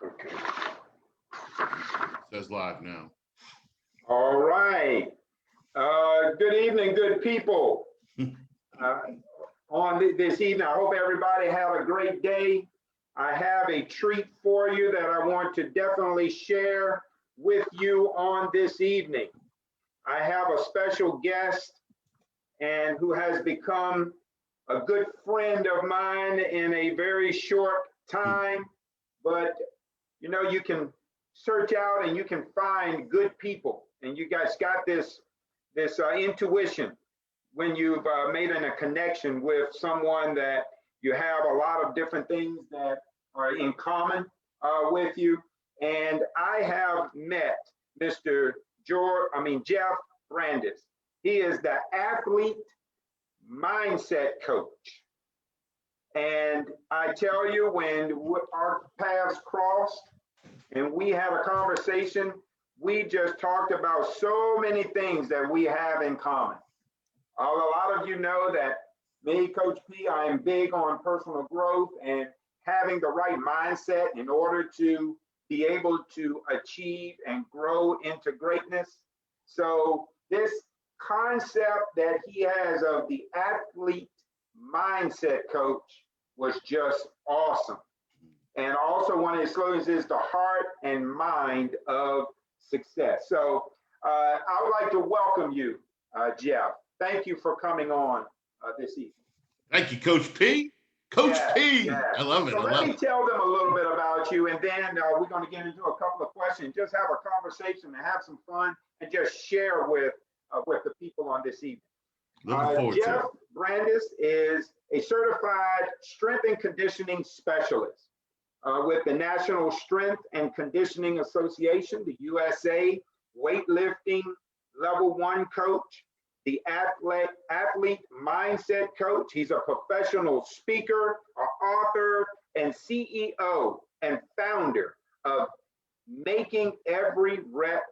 Okay. Says live now. All right. Good evening, good people. On this evening, I hope everybody had a great day. I have a treat for you that I want to definitely share with you on this evening. I have a special guest and who has become a good friend of mine in a very short time, but you know, you can search out and you can find good people, and you guys got this intuition when you've made a connection with someone that you have a lot of different things that are in common with you. And I have met Mr. Jeff Brandis. He is the athlete mindset coach. And I tell you, when our paths crossed and we had a conversation, we just talked about so many things that we have in common. A lot of you know that me, Coach P, I am big on personal growth and having the right mindset in order to be able to achieve and grow into greatness. So this concept that he has of the athlete mindset coach was just awesome. And also one of his slogans is the heart and mind of success. So I would like to welcome you, Jeff. Thank you for coming on this evening. Thank you, Coach P. Coach P. Yes. I love it. So let me tell them a little bit about you, and then we're going to get into a couple of questions. Just have a conversation and have some fun, and just share with the people on this evening. Looking forward Jeff to it. Brandis is a certified strength and conditioning specialist with the National Strength and Conditioning Association, the USA weightlifting level 1 coach, the athlete mindset coach. He's a professional speaker, an author, and CEO and founder of Making Every Rep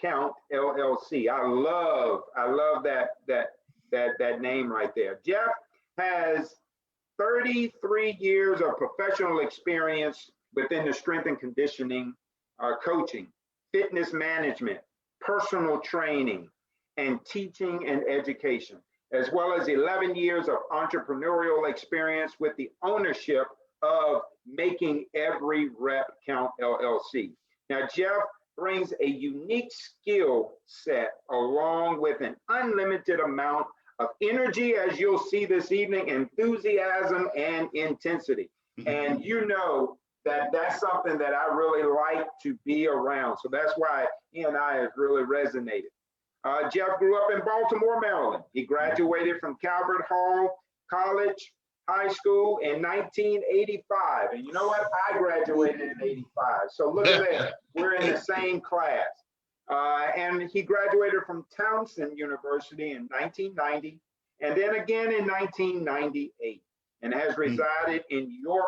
Count LLC. I love that name right there. Jeff has 33 years of professional experience within the strength and conditioning, coaching, fitness management, personal training, and teaching and education, as well as 11 years of entrepreneurial experience with the ownership of Making Every Rep Count LLC. Now, Jeff brings a unique skill set along with an unlimited amount of energy, as you'll see this evening, enthusiasm and intensity. And you know that that's something that I really like to be around. So that's why he and I have really resonated. Jeff grew up in Baltimore, Maryland. He graduated from Calvert Hall College High School in 1985. And you know what? I graduated in 85. So look at that. We're in the same class. And he graduated from Towson University in 1990, and then again in 1998, and has resided in York,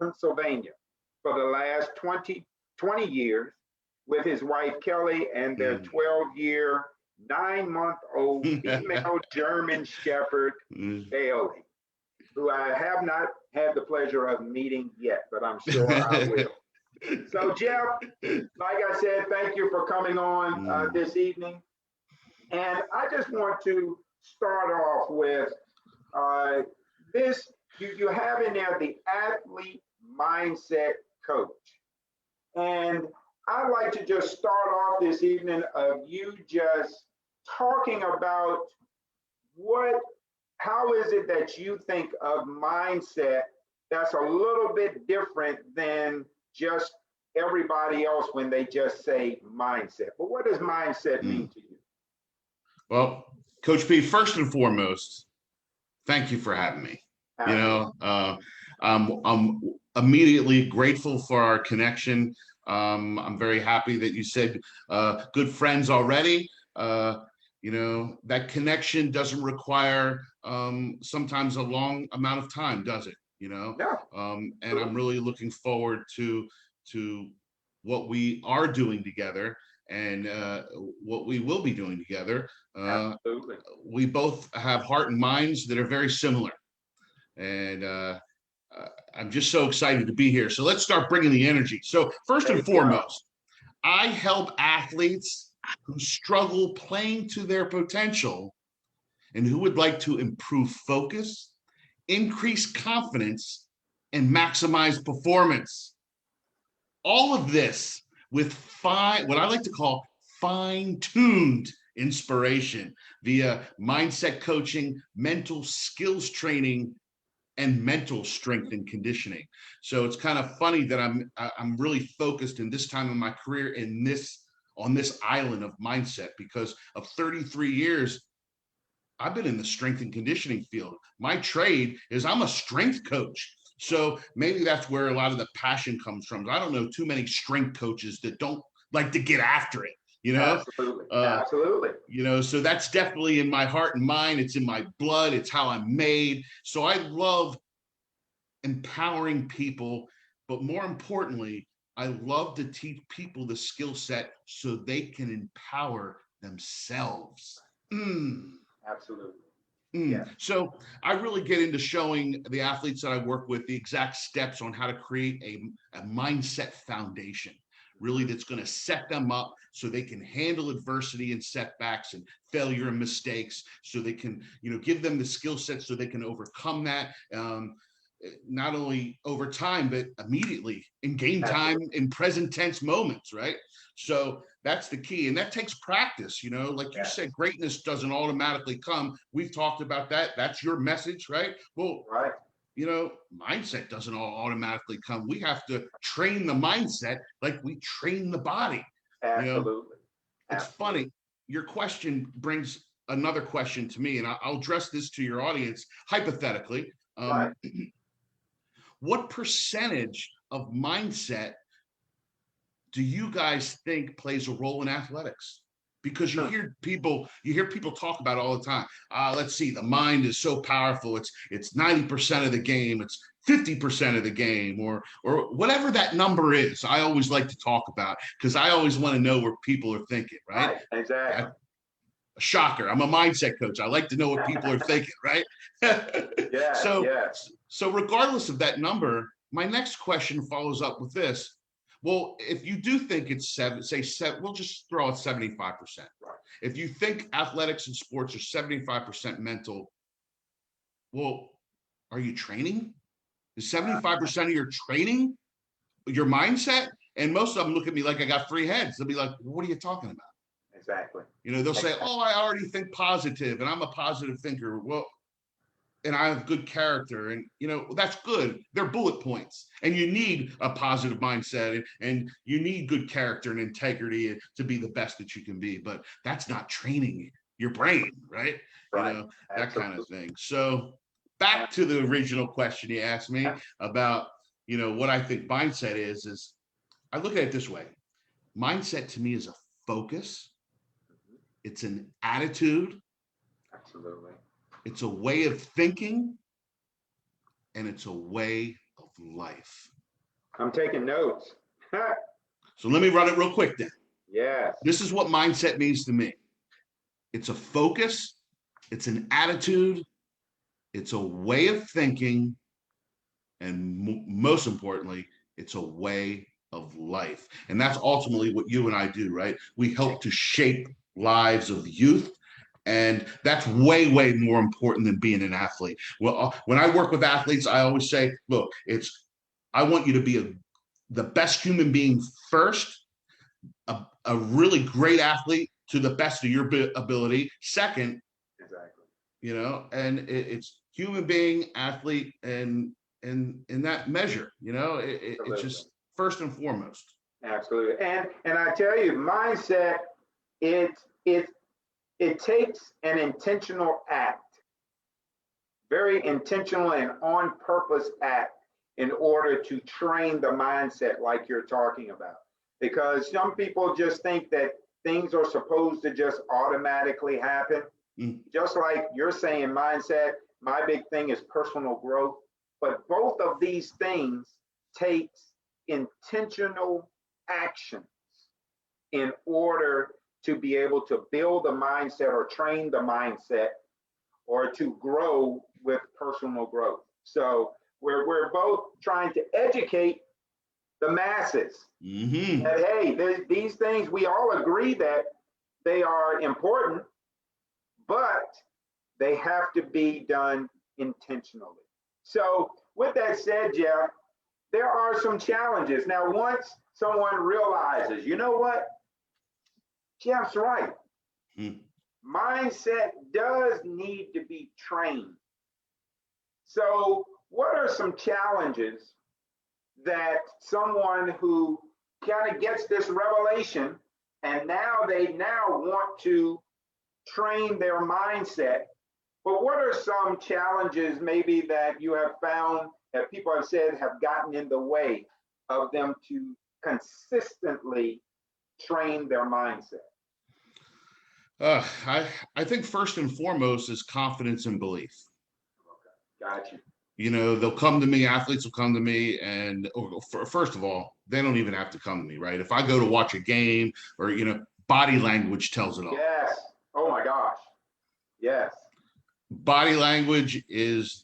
Pennsylvania for the last 20 years with his wife, Kelly, and their 12-year, 9-month-old female German Shepherd, Bailey, who I have not had the pleasure of meeting yet, but I'm sure I will. So, Jeff, like I said, thank you for coming on this evening. And I just want to start off with this. You have in there the athlete mindset coach. And I'd like to just start off this evening of you just talking about how is it that you think of mindset that's a little bit different than just everybody else when they just say mindset. But what does mindset mean to you? Well, Coach P, first and foremost, thank you for having me. You know, I'm immediately grateful for our connection. I'm very happy that you said good friends already. You know, that connection doesn't require sometimes a long amount of time, does it? You know, and I'm really looking forward to what we are doing together and what we will be doing together. Absolutely. We both have heart and minds that are very similar. And I'm just so excited to be here. So let's start bringing the energy. So first and foremost, I help athletes who struggle playing to their potential and who would like to improve focus, increase confidence, and maximize performance. All of this with what I like to call fine-tuned inspiration via mindset coaching, mental skills training, and mental strength and conditioning. So it's kind of funny that I'm really focused in this time of my career on this island of mindset, because of 33 years I've been in the strength and conditioning field. My trade is I'm a strength coach. So maybe that's where a lot of the passion comes from. I don't know too many strength coaches that don't like to get after it, you know? Absolutely. Absolutely. You know, so that's definitely in my heart and mind. It's in my blood. It's how I'm made. So I love empowering people, but more importantly, I love to teach people the skill set so they can empower themselves. Absolutely. Yeah. So I really get into showing the athletes that I work with the exact steps on how to create a mindset foundation, really, that's going to set them up so they can handle adversity and setbacks and failure and mistakes, so they can, give them the skill set so they can overcome that. Not only over time, but immediately in game time, in present tense moments, right? So that's the key. And that takes practice, like you said, greatness doesn't automatically come. We've talked about that. That's your message, right? Well, right. Mindset doesn't automatically come. We have to train the mindset like we train the body. Absolutely. It's funny. Your question brings another question to me, and I'll address this to your audience hypothetically. Right. What percentage of mindset do you guys think plays a role in athletics? Because you hear people talk about it all the time. Let's see, the mind is so powerful. It's 90% of the game. It's 50% of the game, or whatever that number is. I always like to talk about, because I always want to know where people are thinking, right? Exactly. Shocker. I'm a mindset coach. I like to know what people are thinking, right? So regardless of that number, my next question follows up with this. Well, if you do think it's seven, we'll just throw out 75%. Right. If you think athletics and sports are 75% mental, well, are you training? Is 75% of your training your mindset? And most of them look at me like I got three heads. They'll be like, what are you talking about? Exactly. They'll say, oh, I already think positive and I'm a positive thinker. Well, and I have good character, and that's good. They're bullet points, and you need a positive mindset, and you need good character and integrity to be the best that you can be. But that's not training your brain, right? Right. That kind of thing. So back to the original question you asked me about, what I think mindset is I look at it this way. Mindset to me is a focus. It's an attitude. Absolutely. It's a way of thinking, and it's a way of life. I'm taking notes. So let me run it real quick then. Yes. This is what mindset means to me. It's a focus, it's an attitude, it's a way of thinking, and most importantly, it's a way of life. And that's ultimately what you and I do, right? We help to shape lives of youth. And that's way, way more important than being an athlete. Well, when I work with athletes, I always say, look, I want you to be the best human being first, a really great athlete to the best of your ability. Second, exactly. And it's human being, athlete, and in that measure, it's just first and foremost. Absolutely. And I tell you, mindset, it takes an intentional act, very intentional and on purpose act, in order to train the mindset like you're talking about. Because some people just think that things are supposed to just automatically happen. Just like you're saying, mindset, my big thing is personal growth. But both of these things takes intentional actions in order to be able to build a mindset or train the mindset or to grow with personal growth. So we're both trying to educate the masses. Mm-hmm. That, hey, these things, we all agree that they are important, but they have to be done intentionally. So with that said, Jeff, there are some challenges. Now, once someone realizes, you know what, Jeff's right. Mindset does need to be trained. So what are some challenges that someone who kind of gets this revelation and now they want to train their mindset, but what are some challenges maybe that you have found that people have said have gotten in the way of them to consistently train their mindset? I think first and foremost is confidence and belief. Okay, got you. You know, they'll come to me, athletes will come to me, and first of all, they don't even have to come to me, right? If I go to watch a game or, you know, body language tells it all. Yes. Oh my gosh. Yes. Body language is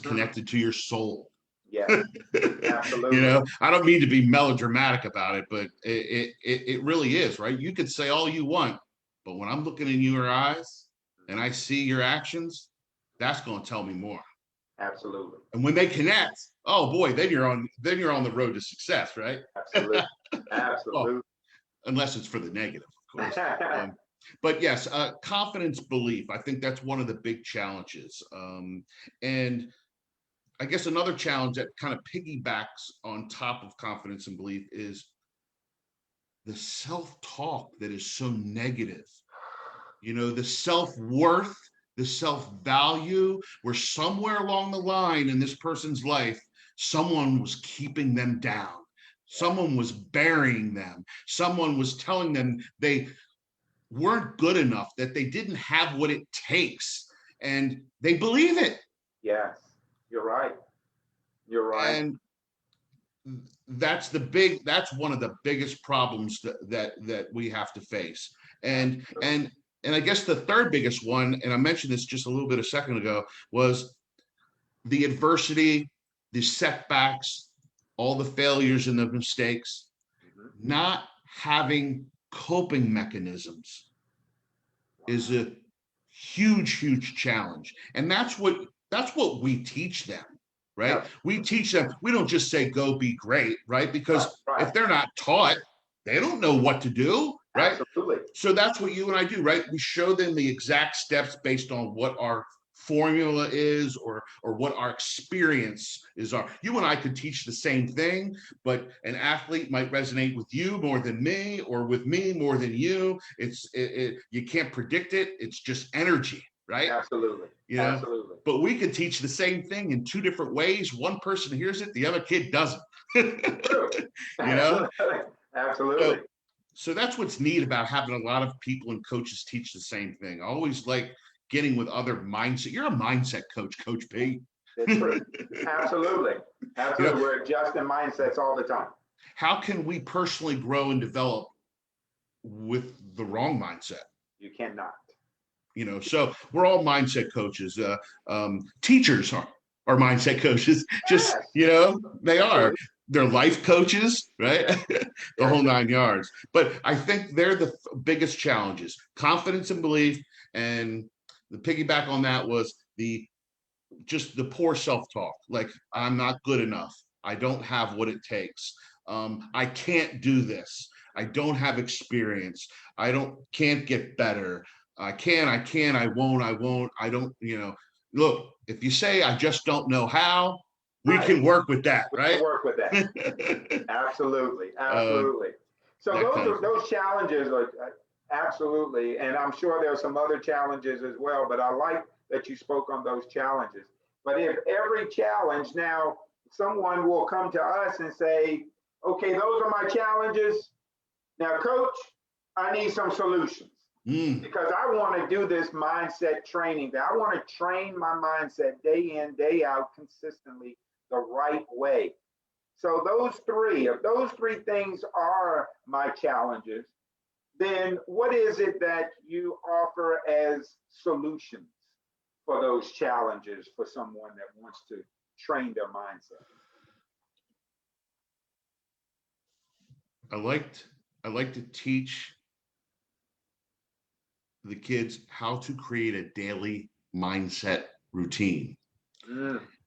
connected to your soul. Yeah, absolutely. You know, I don't mean to be melodramatic about it, but it really is, right? You could say all you want, but when I'm looking in your eyes and I see your actions, that's going to tell me more. Absolutely. And when they connect, oh boy, then you're on the road to success, right? Absolutely. Absolutely. Well, unless it's for the negative, of course. But yes, confidence, belief. I think that's one of the big challenges. And I guess another challenge that kind of piggybacks on top of confidence and belief is the self-talk that is so negative. You know, the self-worth, the self-value, where somewhere along the line in this person's life, someone was keeping them down. Someone was burying them. Someone was telling them they weren't good enough, that they didn't have what it takes. And they believe it. Yes, you're right. You're right. And that's one of the biggest problems that we have to face. And I guess the third biggest one, and I mentioned this just a little bit a second ago, was the adversity, the setbacks, all the failures and the mistakes, not having coping mechanisms is a huge challenge. And that's what we teach them, right? Yeah. We teach them, we don't just say, go be great, right? Because if they're not taught, they don't know what to do, right? Absolutely. So that's what you and I do, right? We show them the exact steps based on what our formula is or what our experience is. You and I could teach the same thing, but an athlete might resonate with you more than me, or with me more than you. You can't predict it. It's just energy, right? Absolutely. You know? Absolutely. But we could teach the same thing in two different ways. One person hears it, the other kid doesn't. True. You know? Absolutely. So that's what's neat about having a lot of people and coaches teach the same thing. I always like getting with other mindset. You're a mindset coach, Coach P. That's true. Absolutely. Absolutely. You know, we're adjusting mindsets all the time. How can we personally grow and develop with the wrong mindset? You cannot. You know, so we're all mindset coaches. Teachers are mindset coaches. Just, you know, they are. They're life coaches, right? The whole 9 yards. But I think they're the biggest challenges: confidence and belief. And the piggyback on that was the poor self-talk. Like, I'm not good enough. I don't have what it takes. I can't do this. I don't have experience. Can't get better. I won't. I don't, you know, look, if you say, I just don't know how, we can work with that, right? We can work with that. Absolutely. Absolutely. So those challenges are absolutely, and I'm sure there are some other challenges as well, but I like that you spoke on those challenges. But if every challenge, now someone will come to us and say, okay, those are my challenges. Now, coach, I need some solutions. Because I want to do this mindset training. I want to train my mindset day in, day out consistently the right way. So if those three things are my challenges, then what is it that you offer as solutions for those challenges for someone that wants to train their mindset? I like to teach the kids how to create a daily mindset routine.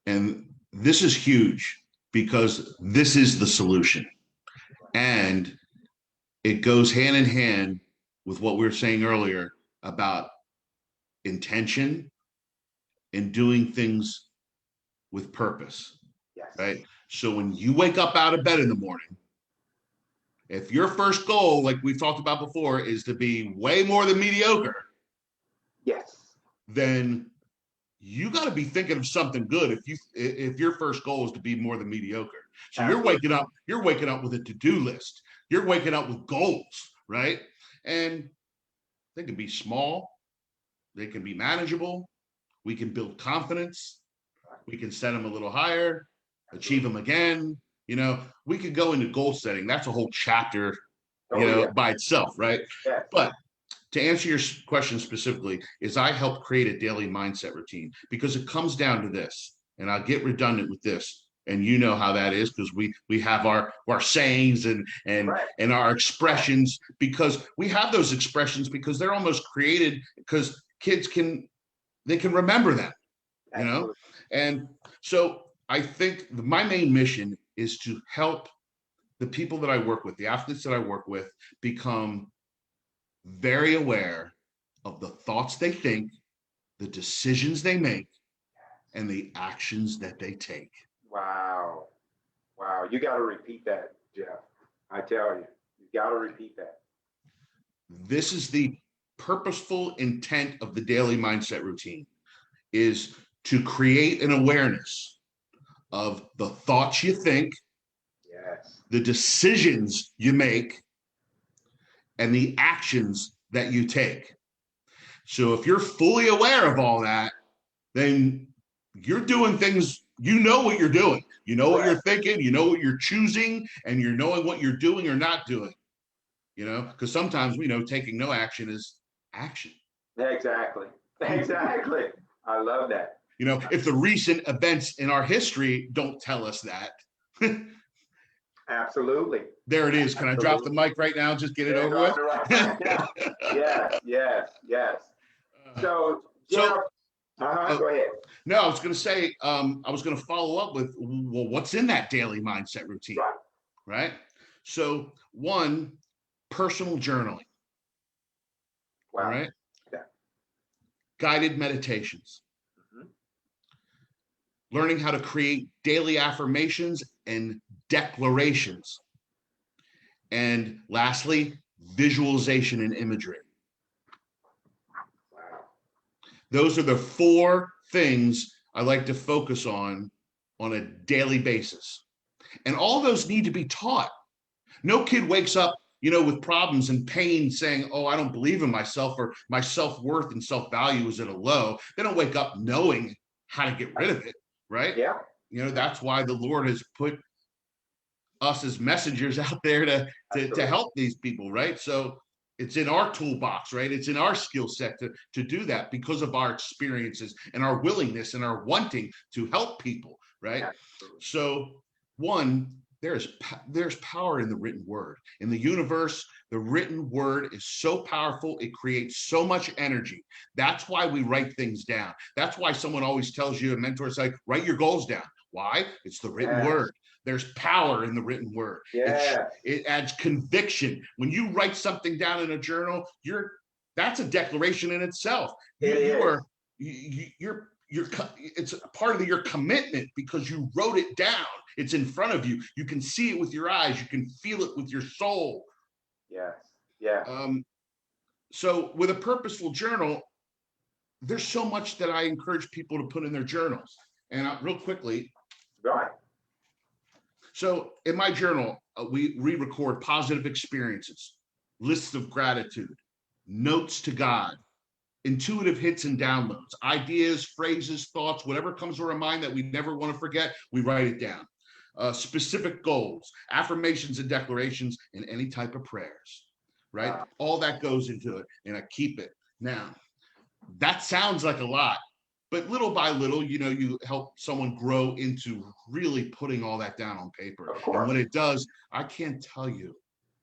And this is huge because this is the solution. And it goes hand in hand with what we were saying earlier about intention and doing things with purpose. Yes. Right? So when you wake up out of bed in the morning, if your first goal, like we've talked about before, is to be way more than mediocre, yes, then you got to be thinking of something good if your first goal is to be more than mediocre. So absolutely. you're waking up with a to-do list. You're waking up with goals, right? And they can be small, they can be manageable. We can build confidence. We can set them a little higher, achieve them again. You know, we could go into goal setting. That's a whole chapter, by itself, right? Yes. But to answer your question specifically, is I help create a daily mindset routine because it comes down to this, and I'll get redundant with this, and you know how that is because we have our sayings and Right. and our expressions, because we have those expressions because they're almost created because kids can remember them, Absolutely. And so I think my main mission is to help the people that I work with, the athletes that I work with, become very aware of the thoughts they think, the decisions they make, and the actions that they take. Wow. Wow. You got to repeat that, Jeff. I tell you, you got to repeat that. This is the purposeful intent of the daily mindset routine, is to create an awareness of the thoughts you think, yes, the decisions you make, and the actions that you take. So if you're fully aware of all that, then you're doing things, you know what you're doing. You know what you're thinking, you know what you're choosing, and you're knowing what you're doing or not doing. Because sometimes we know taking no action is action. Exactly. Exactly. I love that. If the recent events in our history don't tell us that. Absolutely. There it is. Can I drop the mic right now? Just get it over with? Yes. So, Jeff, go ahead. No, I was going to say, I was going to follow up with, well, what's in that daily mindset routine? Right? So, one, personal journaling. Wow. All right? Yeah. Guided meditations. Learning how to create daily affirmations and declarations. And lastly, visualization and imagery. Wow. Those are the 4 things I like to focus on a daily basis. And all those need to be taught. No kid wakes up, with problems and pain saying, oh, I don't believe in myself, or my self-worth and self-value is at a low. They don't wake up knowing how to get rid of it, right? Yeah. That's why the Lord has put us as messengers out there to help these people, right? So it's in our toolbox, right? It's in our skill set to do that because of our experiences and our willingness and our wanting to help people, right? Absolutely. So one, there's power in the written word. In the universe, the written word is so powerful. It creates so much energy. That's why we write things down. That's why someone always tells you, a mentor, like, write your goals down. Why? It's the written word. There's power in the written word. It adds conviction. When you write something down in a journal, that's a declaration in itself. It's a part of your commitment because you wrote it down. It's in front of you. You can see it with your eyes. You can feel it with your soul. Yes. Yeah. So with a purposeful journal, there's so much that I encourage people to put in their journals. And real quickly. Right. So in my journal, we record positive experiences, lists of gratitude, notes to God, intuitive hits and downloads, ideas, phrases, thoughts, whatever comes to our mind that we never want to forget, we write it down. Specific goals, affirmations and declarations, and any type of prayers, right? All that goes into it, and I keep it. Now, that sounds like a lot, but little by little, you help someone grow into really putting all that down on paper. Of course. And when it does, I can't tell you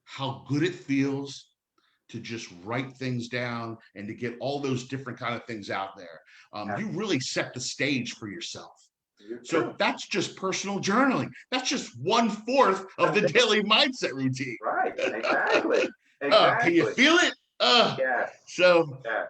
how good it feels to just write things down and to get all those different kind of things out there. You really set the stage for yourself. So that's just personal journaling. That's just 1/4 of the daily mindset routine. Right, exactly. Can you feel it? Yes. So yes.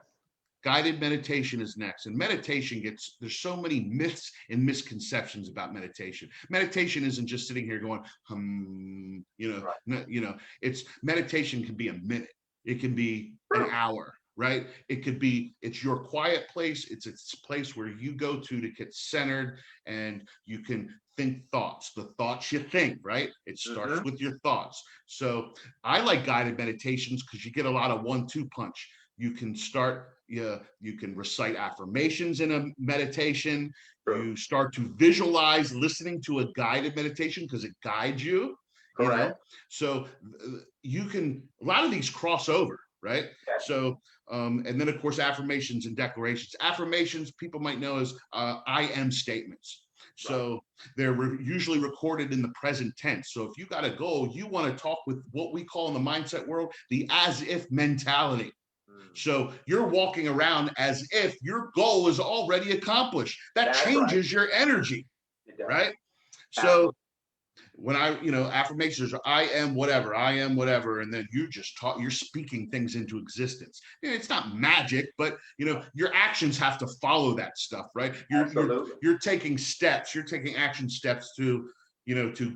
Guided meditation is next. And meditation there's so many myths and misconceptions about meditation. Meditation isn't just sitting here going, right. It's meditation can be a minute. It can be an hour, right? It's your quiet place. It's a place where you go to get centered, and you can think thoughts, the thoughts you think, right? It starts with your thoughts. So I like guided meditations because you get a lot of 1-2 punch. You can you can recite affirmations in a meditation. You start to visualize listening to a guided meditation because it guides you. So a lot of these cross over, right? So and then of course affirmations and declarations. Affirmations people might know as I am statements. So they're usually recorded in the present tense. So if you got a goal, you want to talk with what we call in the mindset world the as if mentality. So you're walking around as if your goal is already accomplished. That changes your energy, right? So when affirmations are I am whatever, and then you're speaking things into existence. It's not magic, but your actions have to follow that stuff, right? You're taking steps, you're taking action steps to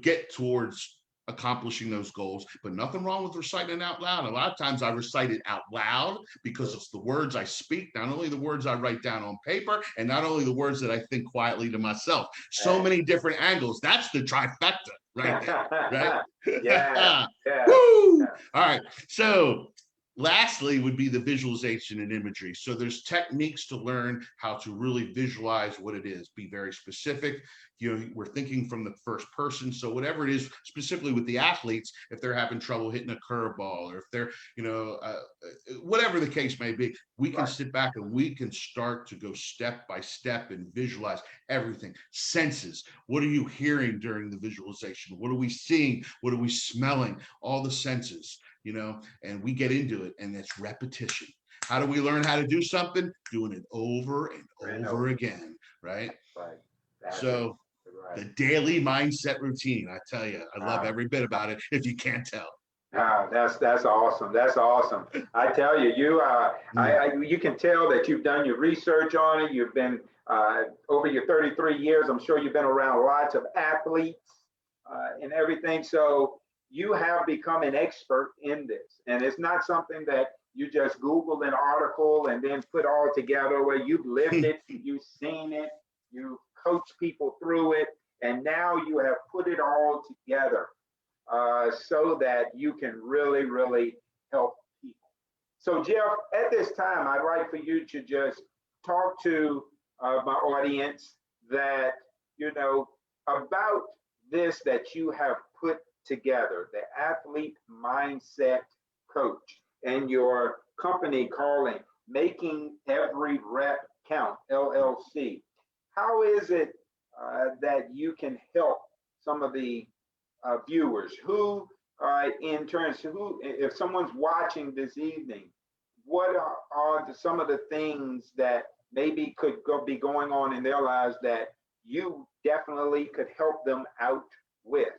get towards accomplishing those goals. But nothing wrong with reciting it out loud. A lot of times I recite it out loud because it's the words I speak, not only the words I write down on paper, and not only the words that I think quietly to myself. So many different angles. That's the trifecta right there, right? Yeah. Woo! All right. So lastly would be the visualization and imagery. So there's techniques to learn how to really visualize what it is. Be very specific. We're thinking from the first person. So whatever it is, specifically with the athletes, if they're having trouble hitting a curveball, or if they're, whatever the case may be, we can sit back and we can start to go step by step and visualize everything. Senses. What are you hearing during the visualization? What are we seeing? What are we smelling? All the senses. And we get into it, and it's repetition. How do we learn how to do something? Doing it over and over again, right? So the daily mindset routine, I tell you, I love every bit about it, if you can't tell. That's awesome. That's awesome. I tell you, you can tell that you've done your research on it. You've been over your 33 years. I'm sure you've been around lots of athletes and everything. So you have become an expert in this, and it's not something that you just Googled an article and then put all together. Where you've lived it, you've seen it, you coach people through it, and now you have put it all together so that you can really, really help people. So Jeff, at this time, I'd like for you to just talk to my audience that, about this that you have put together, the Athlete Mindset Coach, and your company calling Making Every Rep Count, LLC. How is it that you can help some of the viewers who, if someone's watching this evening, what are some of the things that maybe could be going on in their lives that you definitely could help them out with?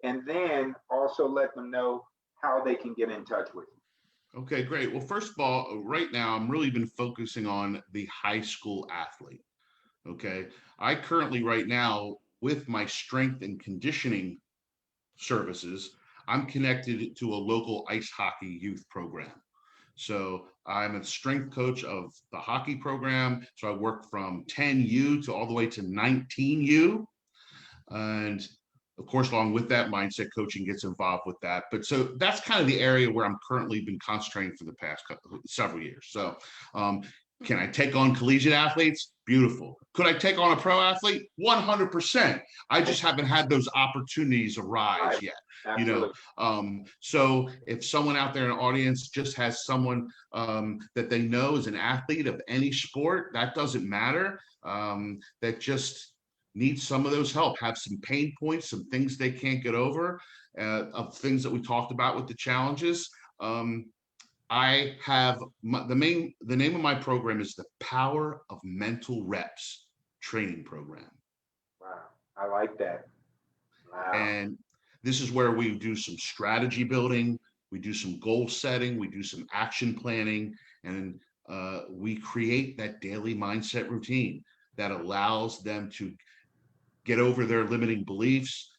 And then also let them know how they can get in touch with you. Okay, great. Well, first of all, right now, I'm really been focusing on the high school athlete. Okay. I currently, right now, with my strength and conditioning services, I'm connected to a local ice hockey youth program. So I'm a strength coach of the hockey program. So I work from 10U to all the way to 19U. And of course, along with that, mindset coaching gets involved with that. But so that's kind of the area where I'm currently been concentrating for the past several years. So Can I take on collegiate athletes? Beautiful. Could I take on a pro athlete? 100%. I just haven't had those opportunities arise Right. yet. Absolutely. So if someone out there in the audience just has someone that they know is an athlete of any sport, that doesn't matter, that just needs some of those help, have some pain points, some things they can't get over, of things that we talked about with the challenges. I have the name of my program is the Power of Mental Reps training program. Wow. I like that. Wow. And this is where we do some strategy building, we do some goal setting, we do some action planning, and we create that daily mindset routine that allows them to get over their limiting beliefs,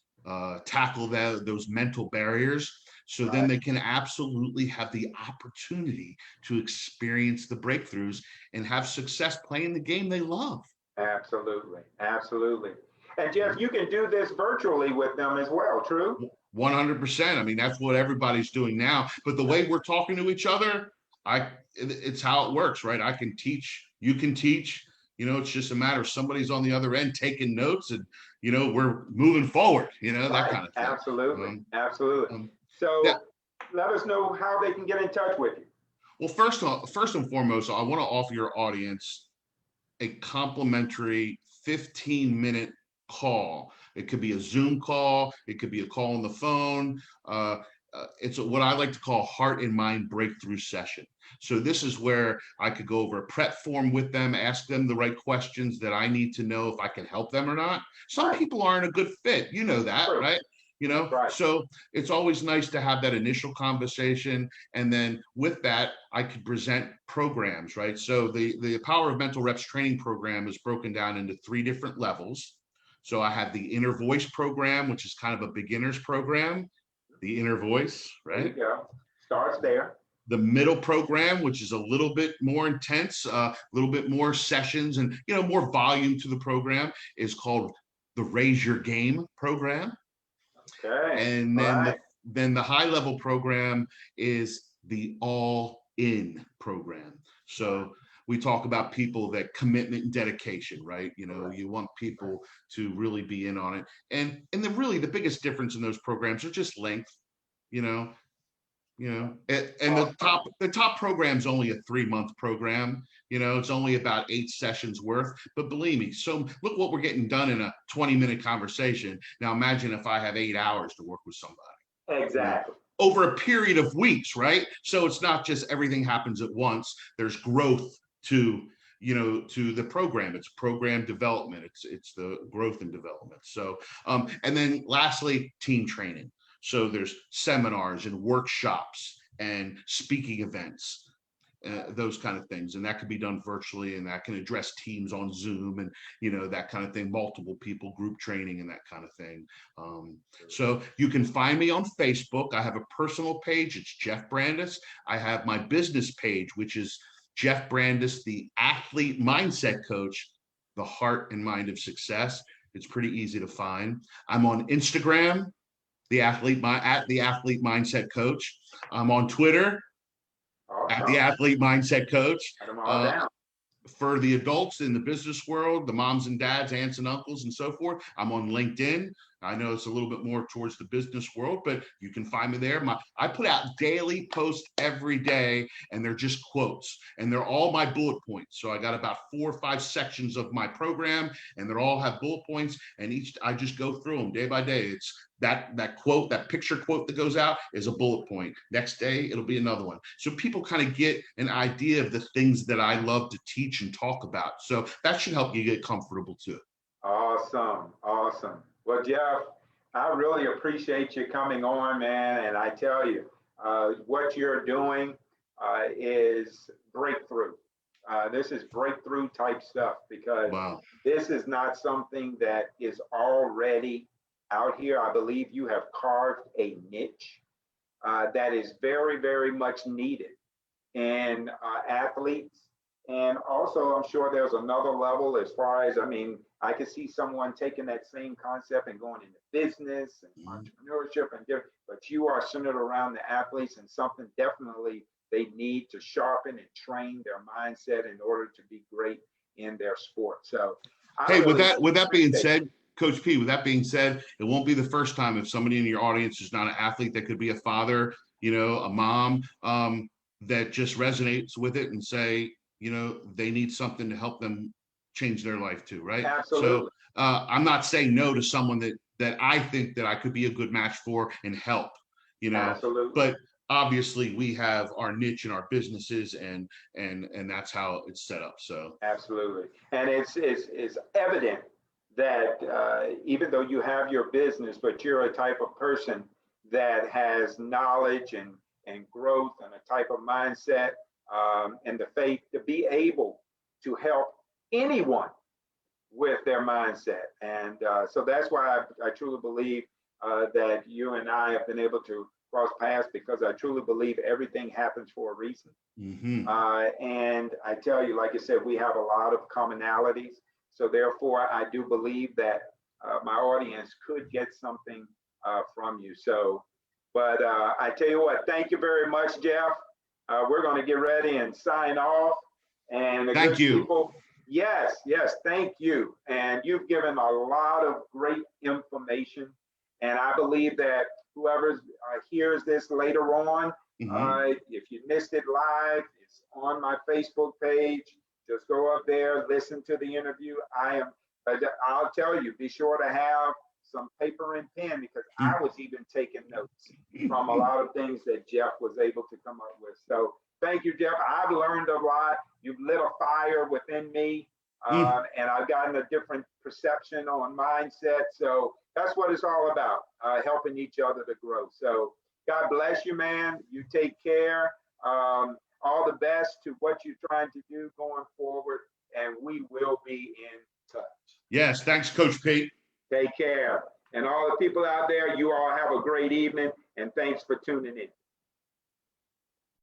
tackle those mental barriers. So then they can absolutely have the opportunity to experience the breakthroughs and have success playing the game they love. Absolutely. Absolutely. And Jeff, you can do this virtually with them as well, true? 100%. I mean, that's what everybody's doing now. But the way we're talking to each other, it's how it works, right? I can teach, you can teach. It's just a matter of somebody's on the other end taking notes, and we're moving forward. That kind of thing. Absolutely. Absolutely. So yeah. Let us know how they can get in touch with you. Well, first and foremost, I want to offer your audience a complimentary 15-minute call. It could be a Zoom call. It could be a call on the phone. It's what I like to call heart and mind breakthrough session. So this is where I could go over a prep form with them, ask them the right questions that I need to know if I can help them or not. Some people aren't a good fit. You know that, right? So it's always nice to have that initial conversation. And then with that, I could present programs, right? So the Power of Mental Reps training program is broken down into 3 different levels. So I have the Inner Voice program, which is kind of a beginner's program, the Inner Voice, right? There you go. Starts there. The middle program, which is a little bit more intense, a little bit more sessions and, more volume to the program, is called the Raise Your Game program. Okay. And then the high level program is the All In program. So we talk about people that commitment and dedication, right? You want people to really be in on it. And the biggest difference in those programs are just length, and the top program is only a 3-month program. It's only about 8 sessions worth. But believe me, so look what we're getting done in a 20-minute conversation. Now imagine if I have 8 hours to work with somebody. Exactly. Over a period of weeks, right? So it's not just everything happens at once. There's growth to the program. It's program development. It's the growth and development. So and then lastly, team training. So there's seminars and workshops and speaking events, those kind of things. And that could be done virtually, and that can address teams on Zoom and, that kind of thing, multiple people, group training and that kind of thing. So you can find me on Facebook. I have a personal page. It's Jeff Brandis. I have my business page, which is Jeff Brandis, the Athlete Mindset Coach, the heart and mind of success. It's pretty easy to find. I'm on Instagram, at the Athlete Mindset Coach. I'm on Twitter, at the Athlete Mindset Coach. For the adults in the business world, the moms and dads, aunts and uncles, and so forth, I'm on LinkedIn. I know it's a little bit more towards the business world, but you can find me there. I put out daily posts every day, and they're just quotes, and they're all my bullet points. So I got about 4 or 5 sections of my program, and they all have bullet points, and I just go through them day by day. It's that quote, that picture quote that goes out is a bullet point. Next day, it'll be another one. So people kind of get an idea of the things that I love to teach and talk about. So that should help you get comfortable too. Awesome. Well, Jeff, I really appreciate you coming on, man. And I tell you, what you're doing is breakthrough. This is breakthrough type stuff, because this is not something that is already out here. I believe you have carved a niche that is very, very much needed in athletes. And also, I'm sure there's another level as far as, I could see someone taking that same concept and going into business and entrepreneurship but you are centered around the athletes, and something definitely they need to sharpen and train their mindset in order to be great in their sport. So Hey, with that being appreciate said, Coach P, with that being said, it won't be the first time if somebody in your audience is not an athlete, that could be a father, a mom, that just resonates with it and say, they need something to help them change their life too, right? Absolutely. So I'm not saying no to someone that I think that I could be a good match for and help, Absolutely. but obviously we have our niche in our businesses and that's how it's set up. So Absolutely. And it's evident that even though you have your business, but you're a type of person that has knowledge and growth and a type of mindset and the faith to be able to help anyone with their mindset. And so that's why I truly believe that you and I have been able to cross paths, because I truly believe everything happens for a reason. mm-hmm. And I tell you, like I said, we have a lot of commonalities. So therefore, I do believe that my audience could get something from you. So, but I tell you what, thank you very much, Jeff. We're going to get ready and sign off. And Thank you. People, yes, thank you. And you've given a lot of great information. And I believe that whoever hears this later on, if you missed it live, it's on my Facebook page. Just go up there, listen to the interview. I'll tell you, be sure to have some paper and pen, because I was even taking notes from a lot of things that Jeff was able to come up with. So thank you, Jeff. I've learned a lot. You've lit a fire within me, and I've gotten a different perception on mindset. So that's what it's all about, helping each other to grow. So God bless you, man. You take care. All the best to what you're trying to do going forward, and we will be in touch. Yes, thanks, Coach Pete. Take care. And all the people out there, you all have a great evening, and thanks for tuning in.